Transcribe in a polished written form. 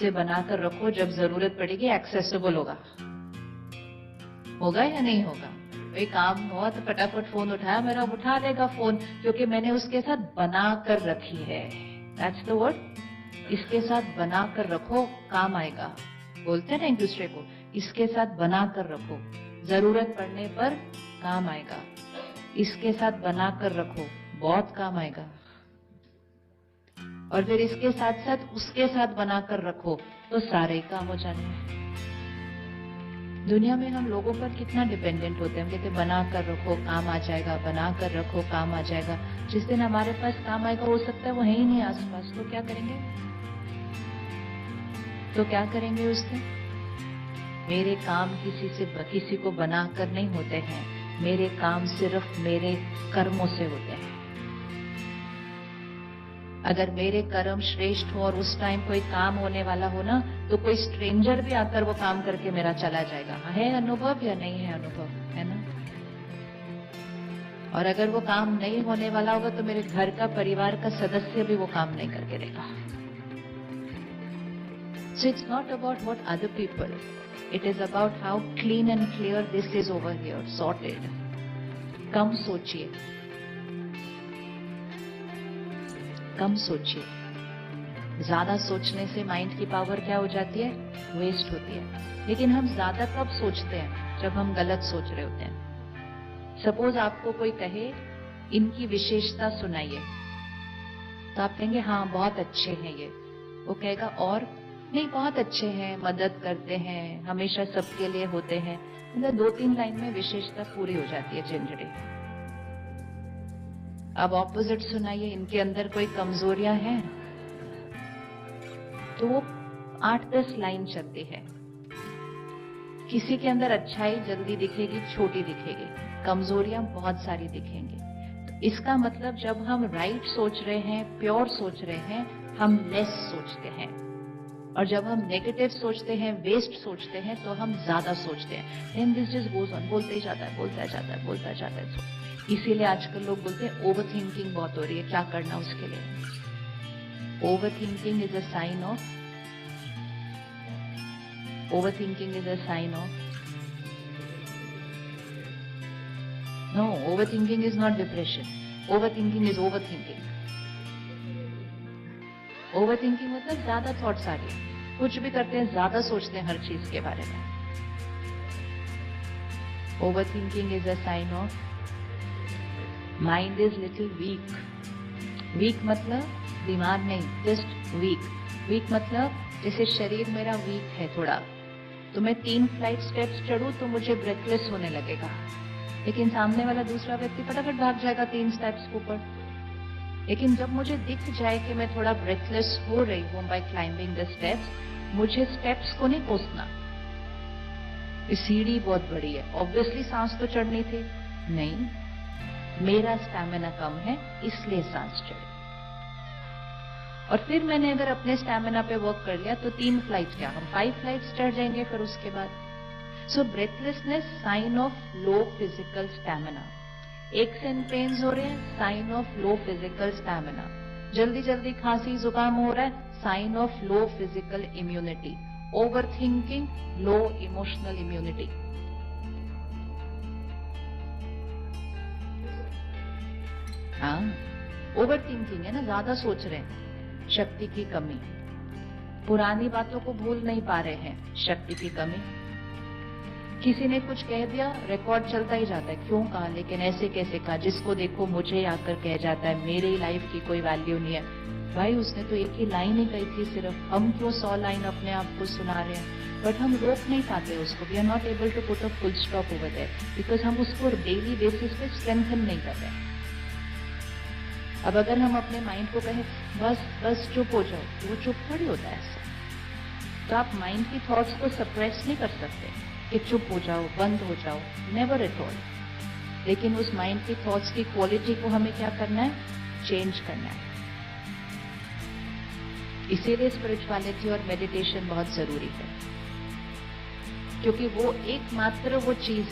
से बनाकर रखो, जब जरूरत पड़ेगी एक्सेसिबल होगा। होगा या नहीं होगा? कोई काम हुआ तो फटाफट फोन उठाया, मेरा उठा लेगा फोन, क्योंकि मैंने उसके साथ बना कर रखी है। That's the word. इसके साथ बना कर रखो, काम आएगा। बोलते हैं ना एक दूसरे को, इसके साथ बना कर रखो, जरूरत पड़ने पर काम आएगा। इसके साथ बना कर रखो, बहुत काम आएगा। और फिर इसके साथ साथ उसके साथ बनाकर रखो तो सारे काम हो जाने। दुनिया में हम लोगों पर कितना डिपेंडेंट होते हैं। हम कहते बना कर रखो, काम आ जाएगा, बना कर रखो, काम आ जाएगा। जिस दिन हमारे पास काम आएगा, हो सकता है वो है ही नहीं आसपास, तो क्या करेंगे? तो क्या करेंगे उस दिन? मेरे काम किसी को बनाकर नहीं होते हैं, मेरे काम सिर्फ मेरे कर्मों से होते हैं। अगर मेरे कर्म श्रेष्ठ हो और उस टाइम कोई काम होने वाला हो ना, तो कोई स्ट्रेंजर भी आकर वो काम करके मेरा चला जाएगा। है अनुभव या नहीं है अनुभव? है ना? और अगर वो काम नहीं होने वाला होगा तो मेरे घर का, परिवार का सदस्य भी वो काम नहीं करके देगा। So it's not about what other people, it is about how clean and clear this is over here, sorted. कम सोचिए, कम सोचिए। ज्यादा सोचने से माइंड की पावर क्या हो जाती है? वेस्ट होती है। लेकिन हम ज्यादा कब सोचते हैं? जब हम गलत सोच रहे होते हैं। सपोज आपको कोई कहे इनकी विशेषता सुनाइए, तो आप कहेंगे हाँ बहुत अच्छे हैं ये। वो कहेगा और? नहीं, बहुत अच्छे हैं, मदद करते हैं, हमेशा सबके लिए होते हैं। मतलब 2-3 लाइन में विशेषता पूरी हो जाती है जनरली। अब ऑपोजिट सुनाइए, इनके अंदर कोई कमजोरियां हैं, तो वो 8-10 लाइन चलती है। किसी के अंदर अच्छाई जल्दी दिखेगी, छोटी दिखेगी, कमजोरियां बहुत सारी दिखेंगी। तो इसका मतलब जब हम राइट सोच रहे हैं, प्योर सोच रहे हैं, हम लेस सोचते हैं। और जब हम नेगेटिव सोचते हैं, वेस्ट सोचते हैं, तो हम ज्यादा सोचते हैं। And this just goes on, बोलते ही जाता है, बोलता जाता है, बोलता जाता है। इसीलिए आजकल लोग बोलते हैं ओवर थिंकिंग बहुत हो रही है। क्या करना उसके लिए? Overthinking is a sign of, overthinking is a sign of, no, overthinking is not depression. Overthinking is overthinking. Overthinking मतलब ज्यादा थॉट्स आ रही है, कुछ भी करते हैं ज्यादा सोचते हैं हर चीज के बारे में। Overthinking is a sign of mind is little weak. Weak मतलब बीमार नहीं, जस्ट वीक। वीक मतलब जैसे शरीर मेरा वीक है थोड़ा, तो मैं 3 फ्लाइट स्टेप्स चढ़ूं तो मुझे ब्रेथलेस होने लगेगा, लेकिन सामने वाला दूसरा व्यक्ति फटाफट भाग जाएगा 3 स्टेप्स ऊपर। लेकिन जब मुझे दिख जाए कि मैं थोड़ा ब्रेथलेस हो रही हूं बाय क्लाइंबिंग द स्टेप्स, मुझे स्टेप्स को नहीं कोसना। सीढ़ी बहुत बड़ी है, ऑब्वियसली सांस तो चढ़नी थी, नहीं, मेरा स्टैमिना कम है इसलिए सांस चढ़ी। और फिर मैंने अगर अपने स्टैमिना पे वर्क कर लिया तो 3 फ्लाइट क्या, हम 5 फ्लाइट्स चढ़ जाएंगे फिर उसके बाद। So breathlessness sign of low physical stamina. Aches and pains हो रहे हैं, sign of low physical stamina. जल्दी जल्दी खांसी जुकाम हो रहा है, sign of low physical immunity. Over thinking, low emotional immunity. हाँ, ओवर थिंकिंग है ना, ज्यादा सोच रहे हैं, शक्ति की कमी। पुरानी बातों को भूल नहीं पा रहे हैं, शक्ति की कमी। किसी ने कुछ कह दिया, रिकॉर्ड चलता ही जाता है, क्यों कहा, लेकिन ऐसे कैसे कहा, जिसको देखो मुझे आकर कह जाता है मेरे लाइफ की कोई वैल्यू नहीं है। भाई उसने तो एक ही लाइन ही कही थी सिर्फ, हम क्यों 100 लाइन अपने आप को सुना रहे हैं? बट हम रोक नहीं पाते उसको। We are not able to put a full stop over there, because हम उसको डेली बेसिस पे स्ट्रेंथन नहीं कर रहे हैं। अब अगर हम अपने माइंड को कहें बस बस चुप हो जाओ, तो वो चुप थोड़ी होता है ऐसा। तो आप माइंड की थॉट्स को सप्रेस नहीं कर सकते कि चुप हो जाओ, बंद हो जाओ, नेवर एट ऑल। लेकिन उस माइंड की थॉट्स की क्वालिटी को हमें क्या करना है? चेंज करना है। इसीलिए स्पिरिचुअलिटी और मेडिटेशन बहुत जरूरी है, क्योंकि वो एकमात्र वो चीज